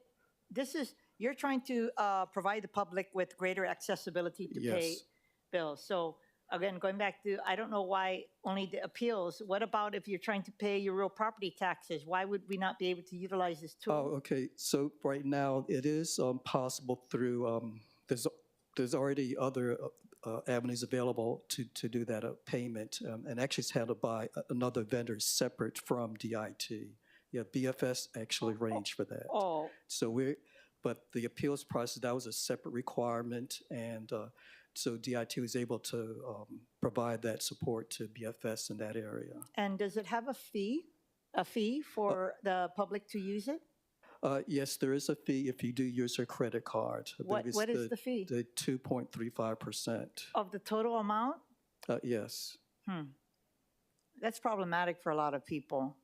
You're trying to provide the public with greater accessibility to pay Yes. bills. So again, going back to, I don't know why only the appeals. What about if you're trying to pay your real property taxes? Why would we not be able to utilize this tool? Oh, okay. So right now, it is possible through, there's already other avenues available to do that payment. And actually it's handled by another vendor separate from DIT. Yeah, BFS actually arranged for that. Oh, So but the appeals process, that was a separate requirement. And so DIT was able to provide that support to BFS in that area. and does it have a fee for the public to use it? Yes, there is a fee if you do use your credit card. I What- believe it's what is the fee? The 2.35%. Of the total amount? Yes. That's problematic for a lot of people,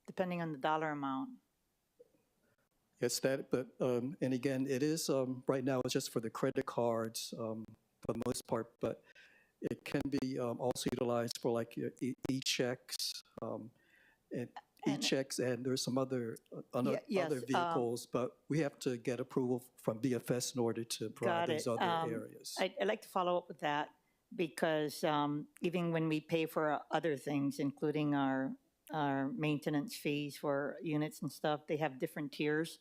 depending on the dollar amount. Yes, but, and again, it is, right now, it's just for the credit cards for the most part, but it can be also utilized for like your e-checks, and e-checks, and there's some other yes, other vehicles, but we have to get approval from BFS in order to provide Got these it. other areas. I'd like to follow up with that. because even when we pay for other things, including our maintenance fees for units and stuff, they have different tiers.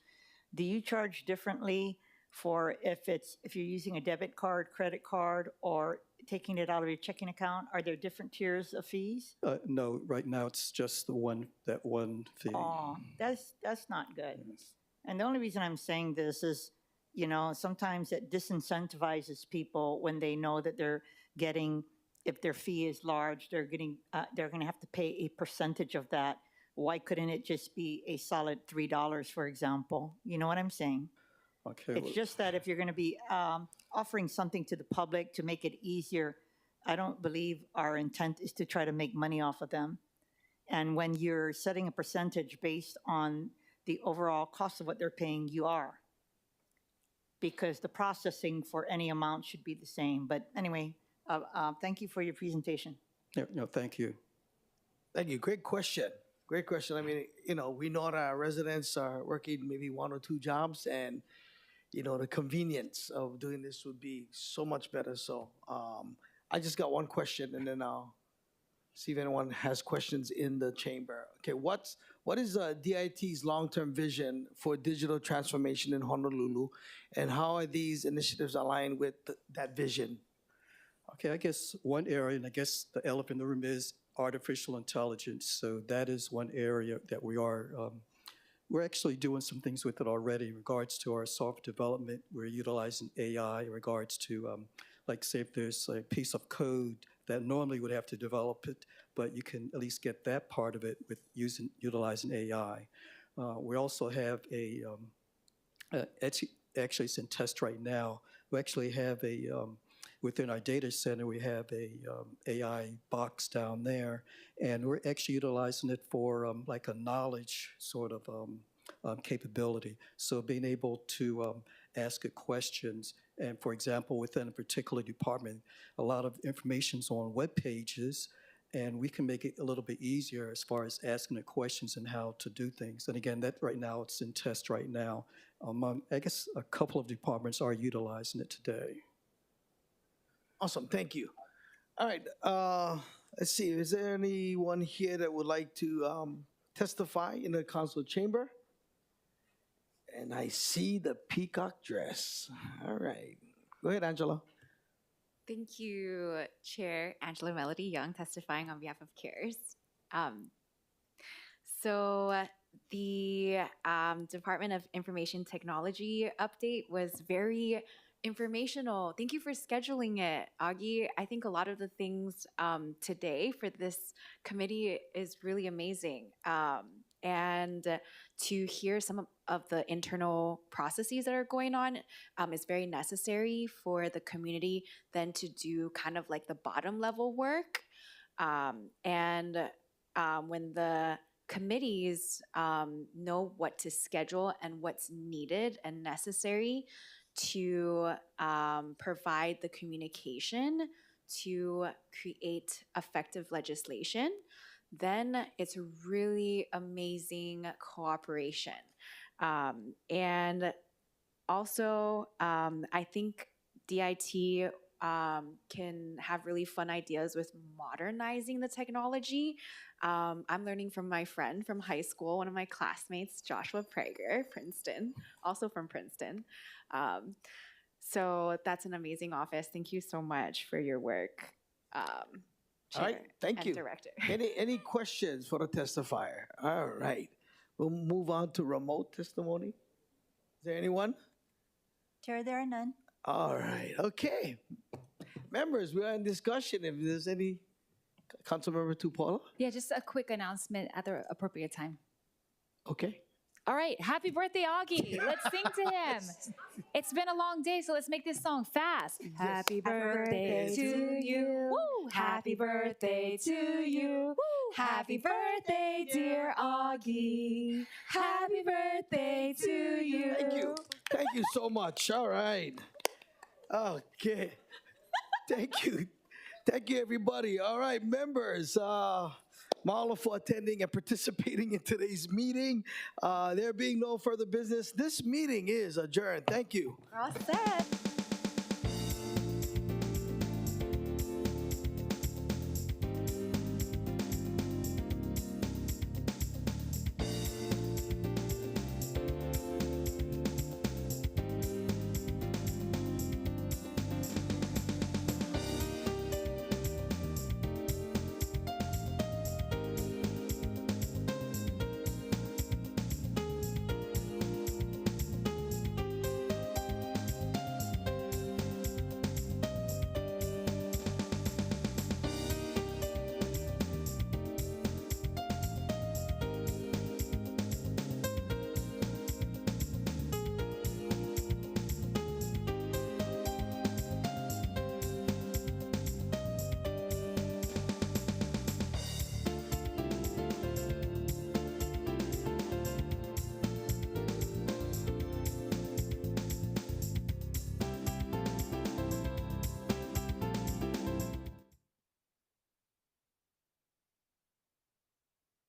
Do you charge differently for if you're using a debit card, credit card, or taking it out of your checking account? Are there different tiers of fees? No, right now it's just that one fee. Oh, that's not good. And the only reason I'm saying this is, sometimes it disincentivizes people when they know that they're getting, if their fee is large, they're going to have to pay a percentage of that. Why couldn't it just be a solid $3, for example? You know what I'm saying? Okay. It's just that if you're going to be offering something to the public to make it easier, I don't believe our intent is to try to make money off of them. And when you're setting a percentage based on the overall cost of what they're paying, you are. Because the processing for any amount should be the same. But anyway, thank you for your presentation. Yeah, no, thank you. Thank you. Great question. Great question. I mean, we know that our residents are working maybe 1 or 2 jobs, and the convenience of doing this would be so much better. So I just got one question, and then I'll see if anyone has questions in the chamber. Okay, what is DIT's long-term vision for digital transformation in Honolulu, and how are these initiatives aligned with that vision? Okay, I guess one area, and I guess the elephant in the room is artificial intelligence. So that is one area that we're actually doing some things with it already in regards to our software development. We're utilizing AI in regards to, like, say if there's a piece of code that normally would have to develop it, but you can at least get that part of it with utilizing AI. We also have actually it's in test right now. We actually have within our data center, we have a AI box down there, and we're actually utilizing it for like a knowledge sort of capability. So being able to ask it questions, and for example, within a particular department, a lot of information's on web pages, and we can make it a little bit easier as far as asking it questions and how to do things. And again, that right now, it's in test right now. I guess a couple of departments are utilizing it today. Awesome. Thank you. All right. Let's see. Is there anyone here that would like to testify in the council chamber? And I see the peacock dress. All right. Go ahead, Angela. Thank you, Chair Angela Melody Young, testifying on behalf of CARES. So the Department of Information Technology update was very informational. Thank you for scheduling it, Augie. I think a lot of the things today for this committee is really amazing. And to hear some of the internal processes that are going on is very necessary for the community then to do kind of like the bottom level work. And when the committees know what to schedule and what's needed and necessary to provide the communication to create effective legislation, then it's really amazing cooperation. And also, I think DIT can have really fun ideas with modernizing the technology. I'm learning from my friend from high school, one of my classmates, Joshua Prager, Princeton, also from Princeton. So that's an amazing office. Thank you so much for your work, Chair. All right, thank you. Director. Any questions for the testifier? All right, we'll move on to remote testimony. Is there anyone? Chair, there are none. All right, okay. Members, we are in discussion. If there's any, Councilmember Tupolo? Yeah, just a quick announcement at the appropriate time. Okay. All right, happy birthday, Augie. Let's sing to him. It's been a long day, so let's make this song fast. Happy birthday to you. Woo! Happy birthday to you. Woo! Happy birthday, dear Augie. Happy birthday to you. Thank you. Thank you so much. All right. Okay. Thank you. Thank you, everybody. All right, members. Mahalo for attending and participating in today's meeting. There being no further business, this meeting is adjourned. Thank you. We're all set.